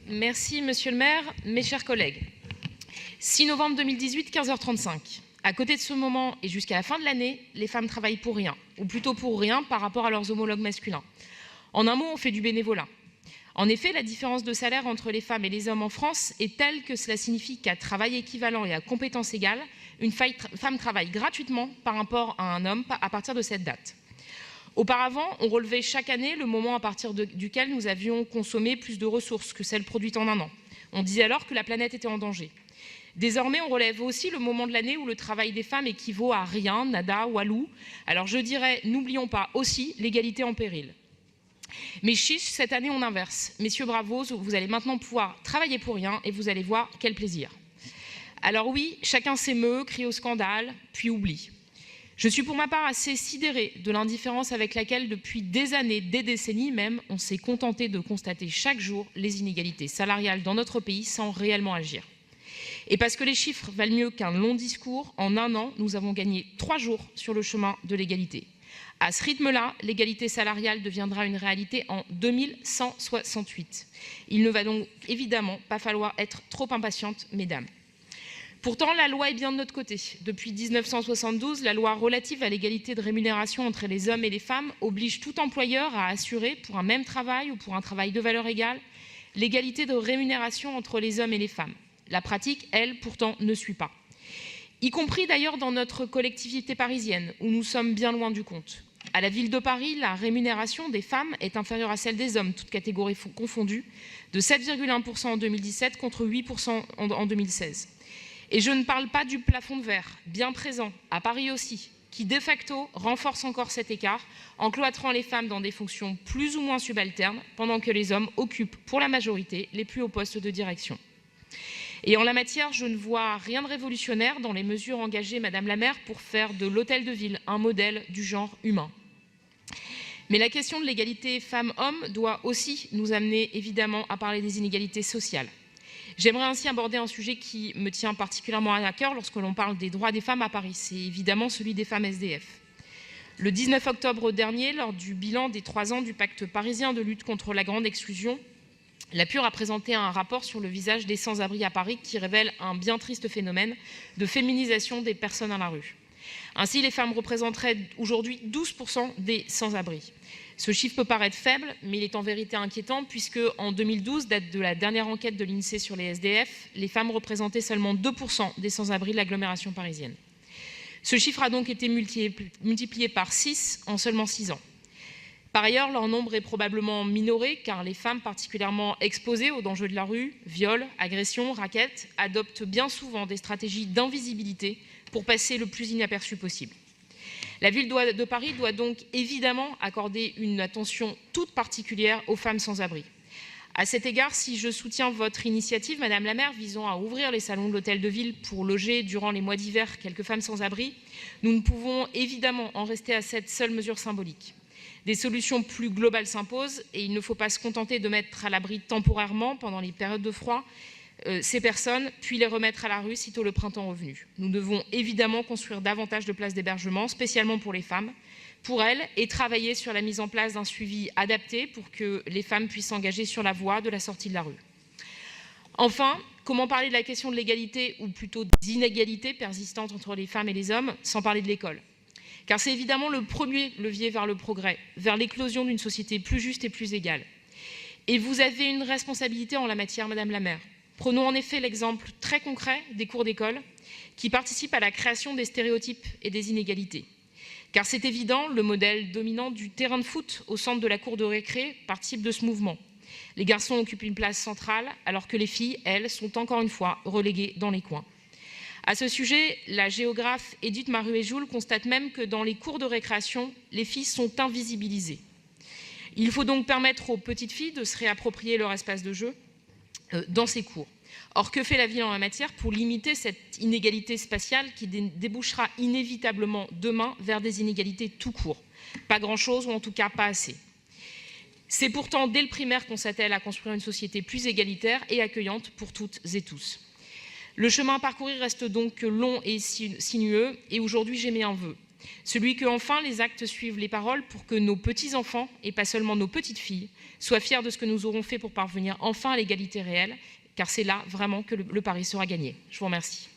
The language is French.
Merci, monsieur le maire, mes chers collègues. 6 novembre 2018, 15h35. À côté de ce moment et jusqu'à la fin de l'année, les femmes travaillent pour rien, ou plutôt pour rien par rapport à leurs homologues masculins. En un mot, on fait du bénévolat. En effet, la différence de salaire entre les femmes et les hommes en France est telle que cela signifie qu'à travail équivalent et à compétences égales, une femme travaille gratuitement par rapport à un homme à partir de cette date. Auparavant, on relevait chaque année le moment à partir duquel nous avions consommé plus de ressources que celles produites en un an. On disait alors que la planète était en danger. Désormais, on relève aussi le moment de l'année où le travail des femmes équivaut à rien, nada, walou. Alors je dirais, n'oublions pas aussi l'égalité en péril. Mais chiche, cette année on inverse. Messieurs, bravo, vous allez maintenant pouvoir travailler pour rien et vous allez voir quel plaisir. Alors oui, chacun s'émeut, crie au scandale, puis oublie. Je suis pour ma part assez sidérée de l'indifférence avec laquelle depuis des années, des décennies même, on s'est contenté de constater chaque jour les inégalités salariales dans notre pays sans réellement agir. Et parce que les chiffres valent mieux qu'un long discours, en un an, nous avons gagné 3 jours sur le chemin de l'égalité. À ce rythme-là, l'égalité salariale deviendra une réalité en 2168. Il ne va donc évidemment pas falloir être trop impatiente, mesdames. Pourtant, la loi est bien de notre côté. Depuis 1972, la loi relative à l'égalité de rémunération entre les hommes et les femmes oblige tout employeur à assurer, pour un même travail ou pour un travail de valeur égale, l'égalité de rémunération entre les hommes et les femmes. La pratique, elle, pourtant, ne suit pas. Y compris d'ailleurs dans notre collectivité parisienne, où nous sommes bien loin du compte. À la ville de Paris, la rémunération des femmes est inférieure à celle des hommes, toutes catégories confondues, de 7,1% en 2017 contre 8% en 2016. Et je ne parle pas du plafond de verre, bien présent, à Paris aussi, qui de facto renforce encore cet écart en cloîtrant les femmes dans des fonctions plus ou moins subalternes, pendant que les hommes occupent, pour la majorité, les plus hauts postes de direction. Et en la matière, je ne vois rien de révolutionnaire dans les mesures engagées, Madame la maire, pour faire de l'hôtel de ville un modèle du genre humain. Mais la question de l'égalité femmes-hommes doit aussi nous amener évidemment à parler des inégalités sociales. J'aimerais ainsi aborder un sujet qui me tient particulièrement à cœur lorsque l'on parle des droits des femmes à Paris. C'est évidemment celui des femmes SDF. Le 19 octobre dernier, lors du bilan des 3 ans du pacte parisien de lutte contre la grande exclusion, la PUR a présenté un rapport sur le visage des sans-abri à Paris qui révèle un bien triste phénomène de féminisation des personnes à la rue. Ainsi, les femmes représenteraient aujourd'hui 12% des sans-abri. Ce chiffre peut paraître faible, mais il est en vérité inquiétant puisque en 2012, date de la dernière enquête de l'INSEE sur les SDF, les femmes représentaient seulement 2% des sans-abri de l'agglomération parisienne. Ce chiffre a donc été multiplié par 6 en seulement 6 ans. Par ailleurs, leur nombre est probablement minoré car les femmes particulièrement exposées aux dangers de la rue, viols, agressions, rackets, adoptent bien souvent des stratégies d'invisibilité pour passer le plus inaperçu possible. La ville de Paris doit donc évidemment accorder une attention toute particulière aux femmes sans abri. À cet égard, si je soutiens votre initiative, Madame la maire, visant à ouvrir les salons de l'hôtel de ville pour loger durant les mois d'hiver quelques femmes sans abri, nous ne pouvons évidemment en rester à cette seule mesure symbolique. Des solutions plus globales s'imposent et il ne faut pas se contenter de mettre à l'abri temporairement pendant les périodes de froid ces personnes, puis les remettre à la rue sitôt le printemps revenu. Nous devons évidemment construire davantage de places d'hébergement, spécialement pour les femmes, pour elles, et travailler sur la mise en place d'un suivi adapté pour que les femmes puissent s'engager sur la voie de la sortie de la rue. Enfin, comment parler de la question de l'égalité, ou plutôt d'inégalité persistante entre les femmes et les hommes, sans parler de l'école ? Car c'est évidemment le premier levier vers le progrès, vers l'éclosion d'une société plus juste et plus égale. Et vous avez une responsabilité en la matière, Madame la maire. Prenons en effet l'exemple très concret des cours d'école qui participent à la création des stéréotypes et des inégalités. Car c'est évident, le modèle dominant du terrain de foot au centre de la cour de récré participe de ce mouvement. Les garçons occupent une place centrale alors que les filles, elles, sont encore une fois reléguées dans les coins. À ce sujet, la géographe Edith Maruet-Joule constate même que dans les cours de récréation, les filles sont invisibilisées. Il faut donc permettre aux petites filles de se réapproprier leur espace de jeu dans ces cours. Or, que fait la ville en la matière pour limiter cette inégalité spatiale qui débouchera inévitablement demain vers des inégalités tout court? Pas grand-chose, ou en tout cas pas assez. C'est pourtant dès le primaire qu'on s'attelle à construire une société plus égalitaire et accueillante pour toutes et tous. Le chemin à parcourir reste donc long et sinueux, et aujourd'hui j'émets un vœu. Celui que, enfin, les actes suivent les paroles pour que nos petits-enfants, et pas seulement nos petites-filles, soient fiers de ce que nous aurons fait pour parvenir enfin à l'égalité réelle, car c'est là vraiment que le pari sera gagné. Je vous remercie.